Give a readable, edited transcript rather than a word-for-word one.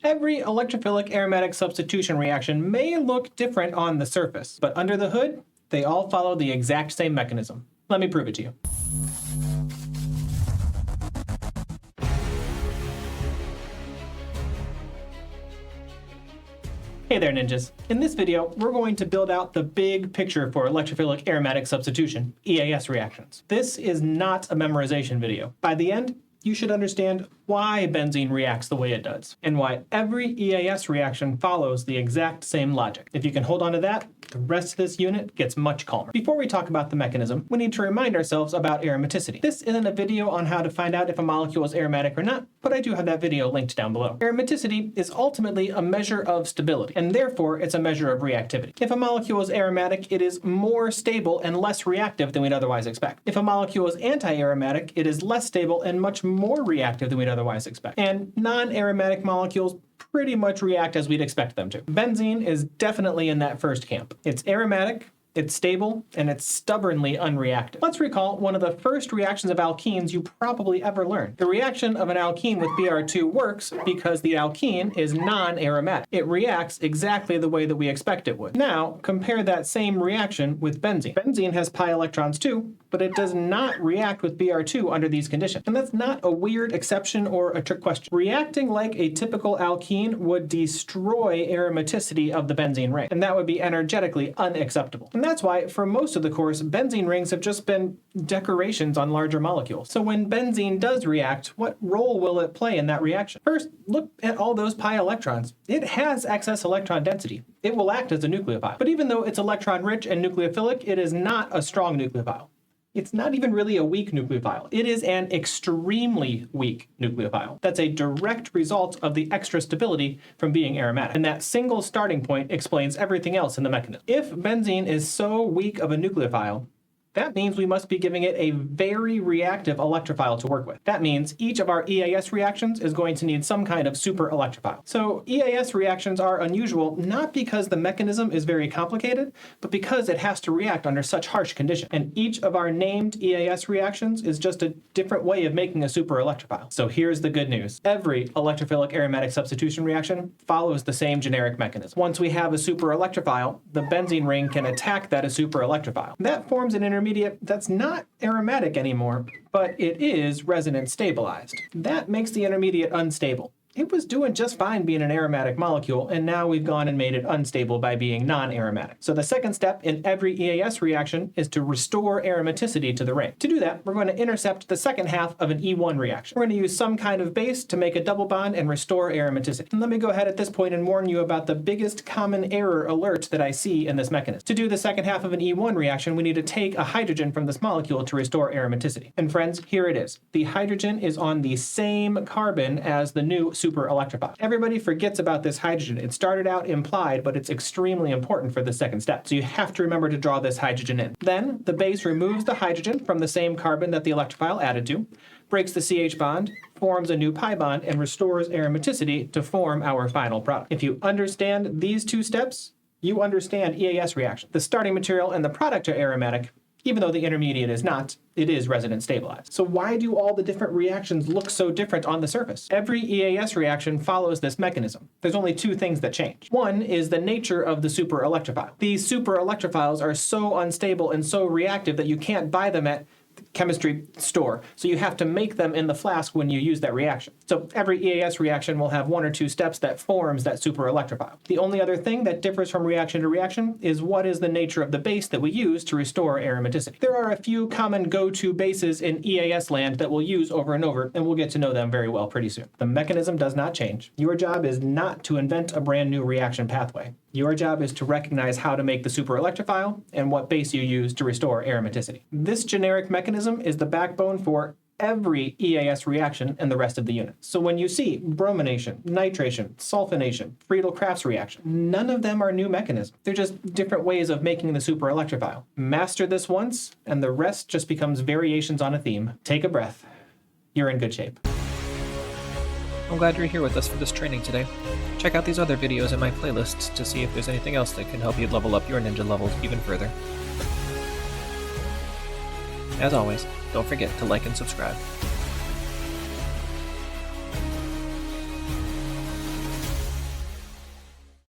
Every electrophilic aromatic substitution reaction may look different on the surface, but under the hood, they all follow the exact same mechanism. Let me prove it to you. Hey there, ninjas. In this video, we're going to build out the big picture for electrophilic aromatic substitution, EAS reactions. This is not a memorization video. By the end, you should understand why benzene reacts the way it does, and why every EAS reaction follows the exact same logic. If you can hold on to that, the rest of this unit gets much calmer. Before we talk about the mechanism, we need to remind ourselves about aromaticity. This isn't a video on how to find out if a molecule is aromatic or not, but I do have that video linked down below. Aromaticity is ultimately a measure of stability, and therefore it's a measure of reactivity. If a molecule is aromatic, it is more stable and less reactive than we'd otherwise expect. If a molecule is anti-aromatic, it is less stable and much more reactive than we'd otherwise expect. And non-aromatic molecules pretty much react as we'd expect them to. Benzene is definitely in that first camp. It's aromatic, it's stable, and it's stubbornly unreactive. Let's recall one of the first reactions of alkenes you probably ever learned. The reaction of an alkene with Br2 works because the alkene is non-aromatic. It reacts exactly the way that we expect it would. Now, compare that same reaction with benzene. Benzene has pi electrons too, but it does not react with Br2 under these conditions. And that's not a weird exception or a trick question. Reacting like a typical alkene would destroy aromaticity of the benzene ring, and that would be energetically unacceptable. And that's why, for most of the course, benzene rings have just been decorations on larger molecules. So when benzene does react, what role will it play in that reaction? First, look at all those pi electrons. It has excess electron density. It will act as a nucleophile. But even though it's electron-rich and nucleophilic, it is not a strong nucleophile. It's not even really a weak nucleophile. It is an extremely weak nucleophile. That's a direct result of the extra stability from being aromatic. And that single starting point explains everything else in the mechanism. If benzene is so weak of a nucleophile, that means we must be giving it a very reactive electrophile to work with. That means each of our EAS reactions is going to need some kind of super electrophile. So EAS reactions are unusual not because the mechanism is very complicated, but because it has to react under such harsh conditions. And each of our named EAS reactions is just a different way of making a super electrophile. So here's the good news. Every electrophilic aromatic substitution reaction follows the same generic mechanism. Once we have a super electrophile, the benzene ring can attack that as super electrophile. That forms an intermediate that's not aromatic anymore, but it is resonance stabilized. That makes the intermediate unstable. It was doing just fine being an aromatic molecule, and now we've gone and made it unstable by being non-aromatic. So the second step in every EAS reaction is to restore aromaticity to the ring. To do that, we're going to intercept the second half of an E1 reaction. We're going to use some kind of base to make a double bond and restore aromaticity. And let me go ahead at this point and warn you about the biggest common error alert that I see in this mechanism. To do the second half of an E1 reaction, we need to take a hydrogen from this molecule to restore aromaticity. And friends, here it is. The hydrogen is on the same carbon as the new super electrophile. Everybody forgets about this hydrogen. It started out implied, but it's extremely important for the second step. So you have to remember to draw this hydrogen in. Then the base removes the hydrogen from the same carbon that the electrophile added to, breaks the CH bond, forms a new pi bond, and restores aromaticity to form our final product. If you understand these two steps, you understand EAS reaction. The starting material and the product are aromatic, even though the intermediate is not. It is resonance stabilized. So why do all the different reactions look so different on the surface? Every EAS reaction follows this mechanism. There's only two things that change. One is the nature of the super electrophile. These super electrophiles are so unstable and so reactive that you can't buy them at chemistry store. So you have to make them in the flask when you use that reaction. So every EAS reaction will have one or two steps that forms that super electrophile. The only other thing that differs from reaction to reaction is what is the nature of the base that we use to restore aromaticity. There are a few common go-to bases in EAS land that we'll use over and over, and we'll get to know them very well pretty soon. The mechanism does not change. Your job is not to invent a brand new reaction pathway. Your job is to recognize how to make the super electrophile and what base you use to restore aromaticity. This generic mechanism is the backbone for every EAS reaction and the rest of the unit. So when you see bromination, nitration, sulfonation, Friedel-Crafts reaction, none of them are new mechanisms. They're just different ways of making the super electrophile. Master this once, and the rest just becomes variations on a theme. Take a breath. You're in good shape. I'm glad you're here with us for this training today. Check out these other videos in my playlists to see if there's anything else that can help you level up your ninja levels even further. As always, don't forget to like and subscribe.